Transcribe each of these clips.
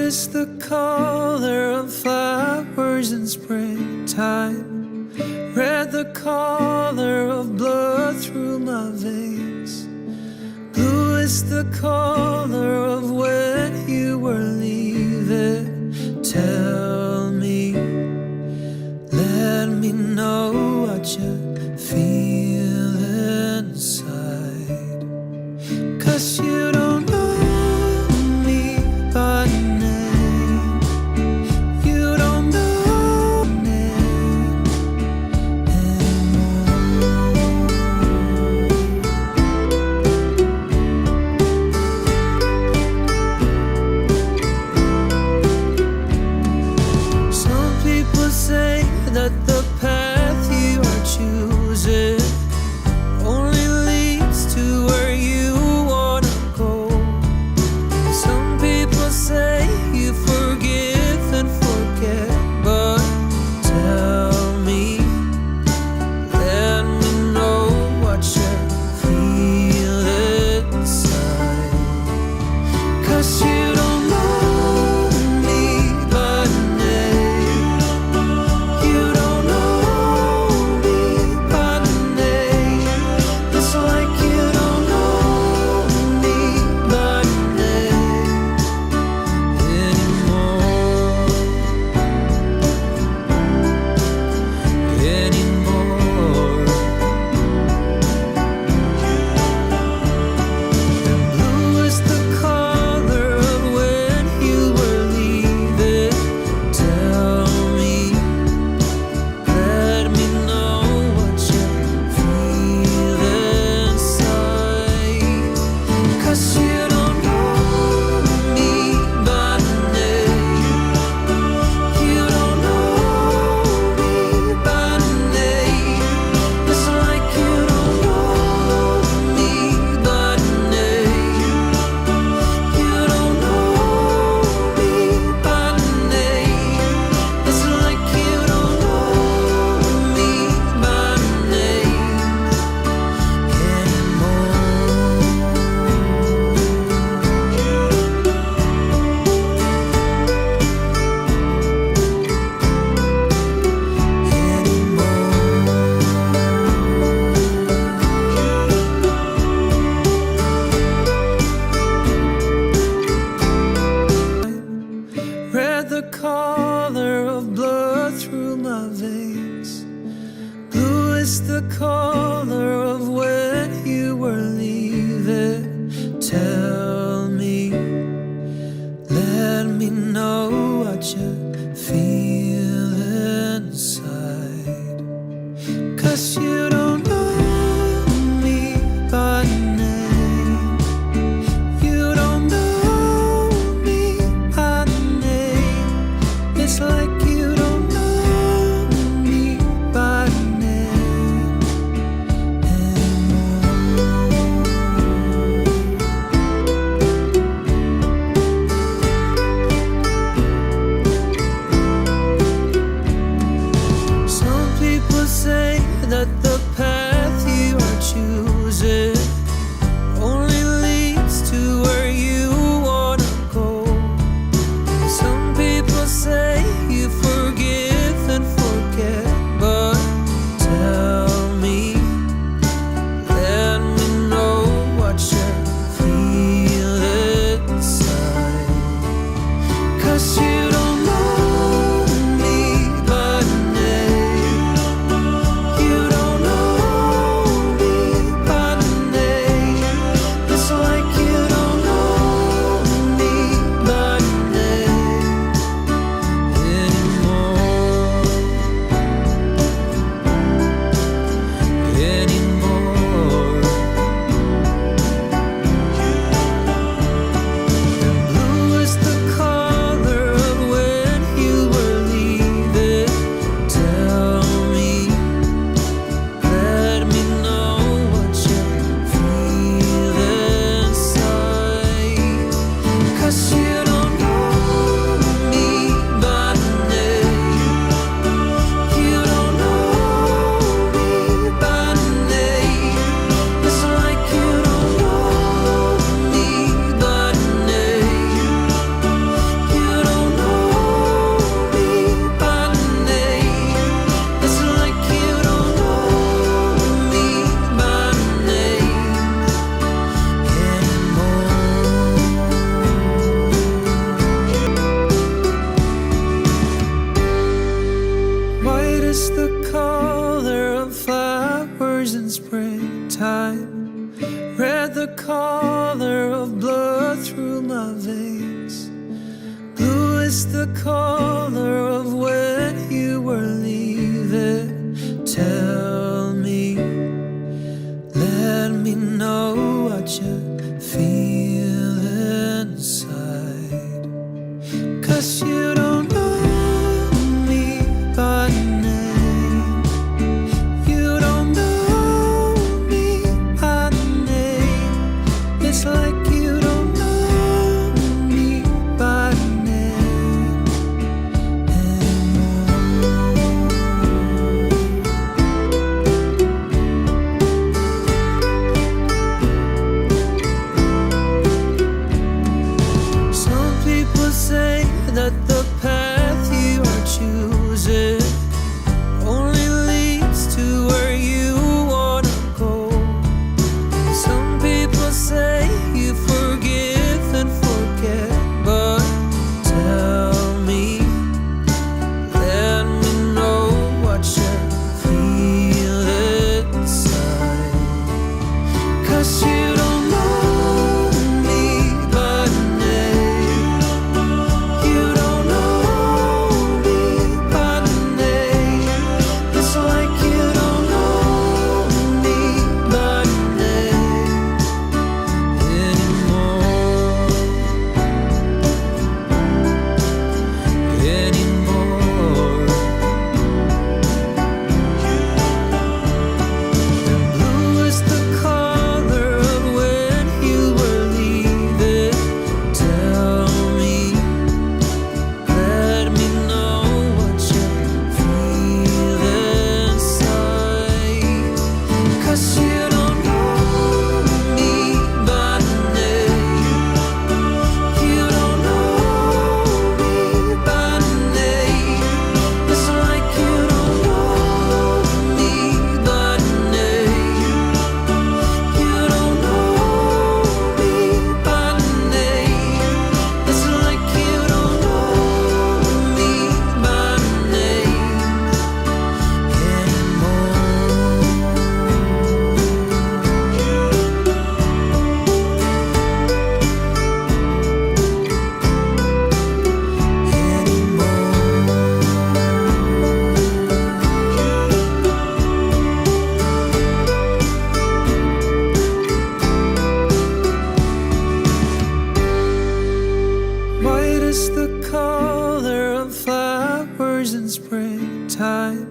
is the color of flowers in springtime. Red the color of blood through my veins. Blue is the color of when you were leaving. Tell me, let me know what you feel inside. 'Cause you don't know me by name. You don't know my name anymore. Some people say that the path you are choosing only leads to where you wanna go. Some people say you forgive and forget, but tell me, let me know what you feel inside. 'Cause you don't know me by name. You don't know me by name. It's like you don't know me by name anymore. And blue is the color of when you were leaving. Tell me, let me know what you feel inside. 'Cause you don't know me by name. You don't know me by name. It's like you don't know me by name. You don't know me by name. It's like you don't know me by name Red the color of blood through my veins. Blue is the color of when you were leaving. Tell me, let me know what you feel inside. 'Cause you don't know me by name. You don't know me by name. It's like you don't know me by name anymore. Some people say that the path you are choosing only leads to where you wanna go. Some people say you forgive and forget, but tell me, let me know what you feel inside. 'Cause you don't know me by name. You don't know me by name. It's like you don't know me by name anymore. And blue is the color is the color of when you were leaving? Tell me, let me know what you feel inside. 'Cause you don't know me by name. You don't know me by name. It's like you don't know me by name anymore. Some people say that the path you are choosing only leads to where you wanna go. Some people say you forgive and forget, but tell me, let me know what you feel inside. 'Cause you don't know me by name. You don't know me by name. It's like you don't know me by name anymore. And blue is the color of when you were leaving. Tell me, let me know what you feel inside. 'Cause you don't know me by name. You don't know me by name. It's like you don't know me by name. You don't know me by name. It's like you don't know me by name White is the color of flowers in springtime.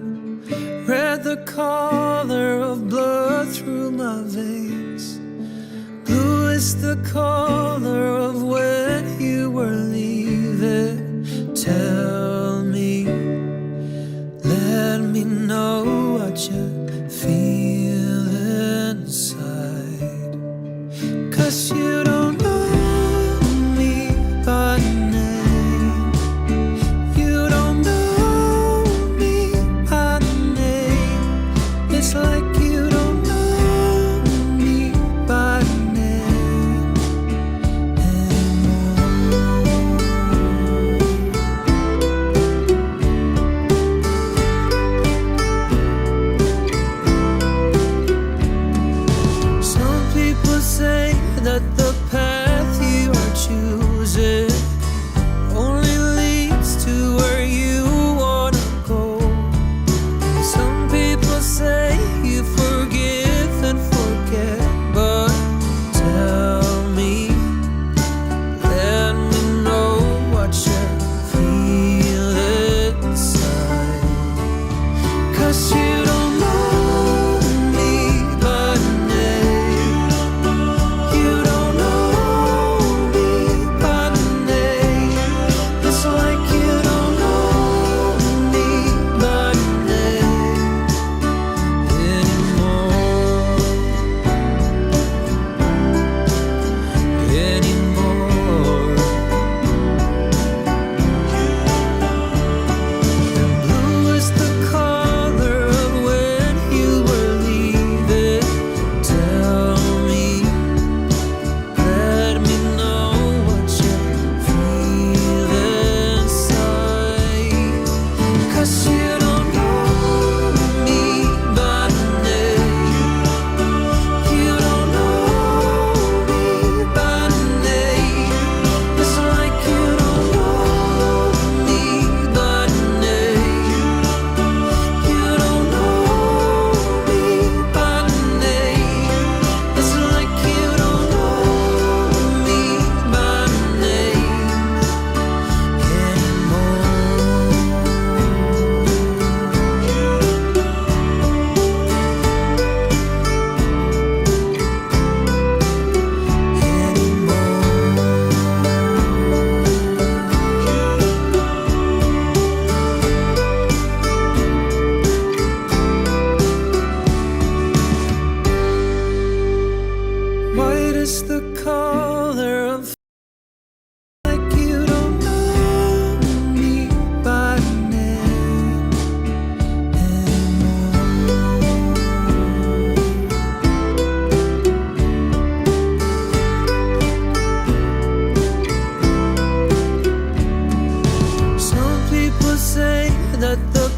Red the color of blood through my veins. Blue is the color of when you were leaving. Tell me, let me know what you feel inside. 'Cause you don't know me by name. You don't know me by name. It's like you don't know me by name anymore. let the